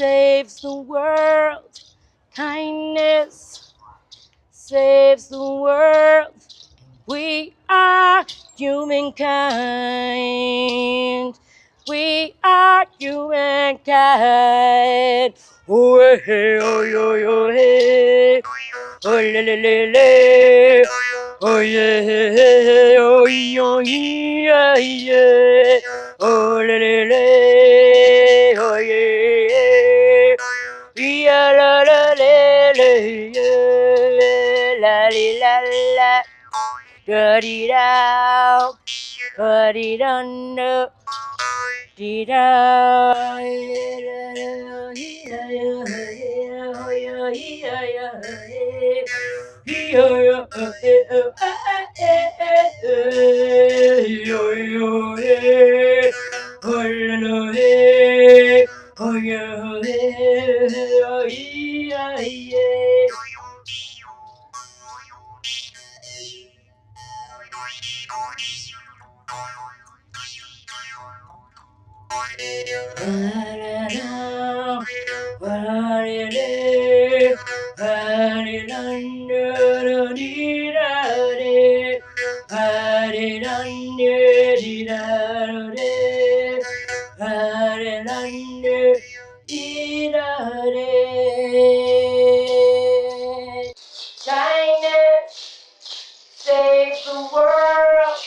saves the world. Kindness saves the world. We are humankind. We are humankind. Oh, hey, oh, yo, yo, hey. Oh, le, le, le, le. Oh, yeah, hey, hey, oh, yo, yeah, yeah. Oh, le, le, le. Oh, yeah. Yeah, la, la, la, la, yeah. La, la, la. Da-dee-da, da-dee-dun-da, dee-da. Kindness saves the world.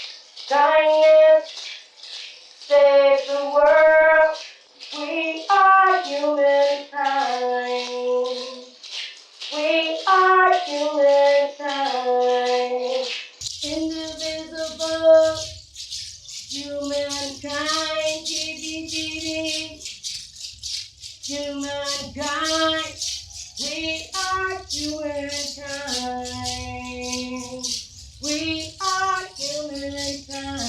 Kindness saves the world. We are humankind. We are humankind. Indivisible humankind. HBGB. Humankind. We are humankind. We are humankind.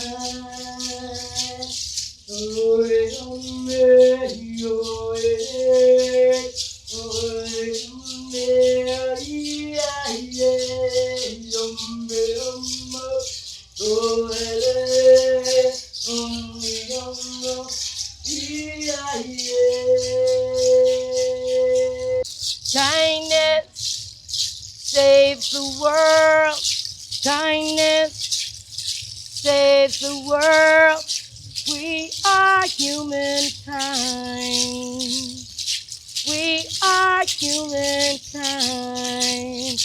Kindness saves the world. Kindness saves the world. We are humankind. We are humankind.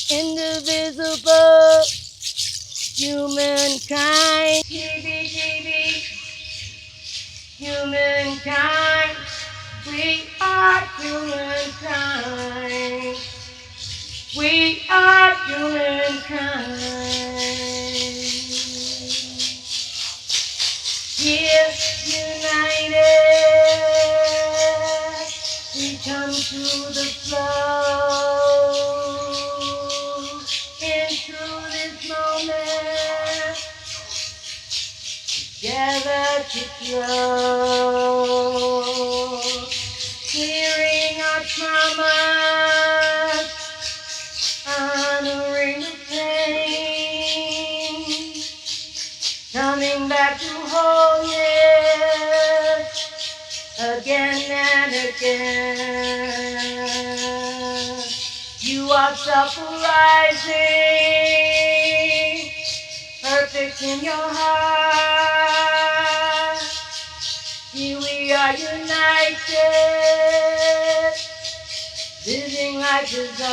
Indivisible humankind. HBGB humankind. We are humankind. We are humankind. Here united, we come to the flow, into this moment, together to flow, clearing our traumas, honoring the pain, coming back to wholeness again and again. You are self-arising, perfect in your heart. Here we are united, living like desire.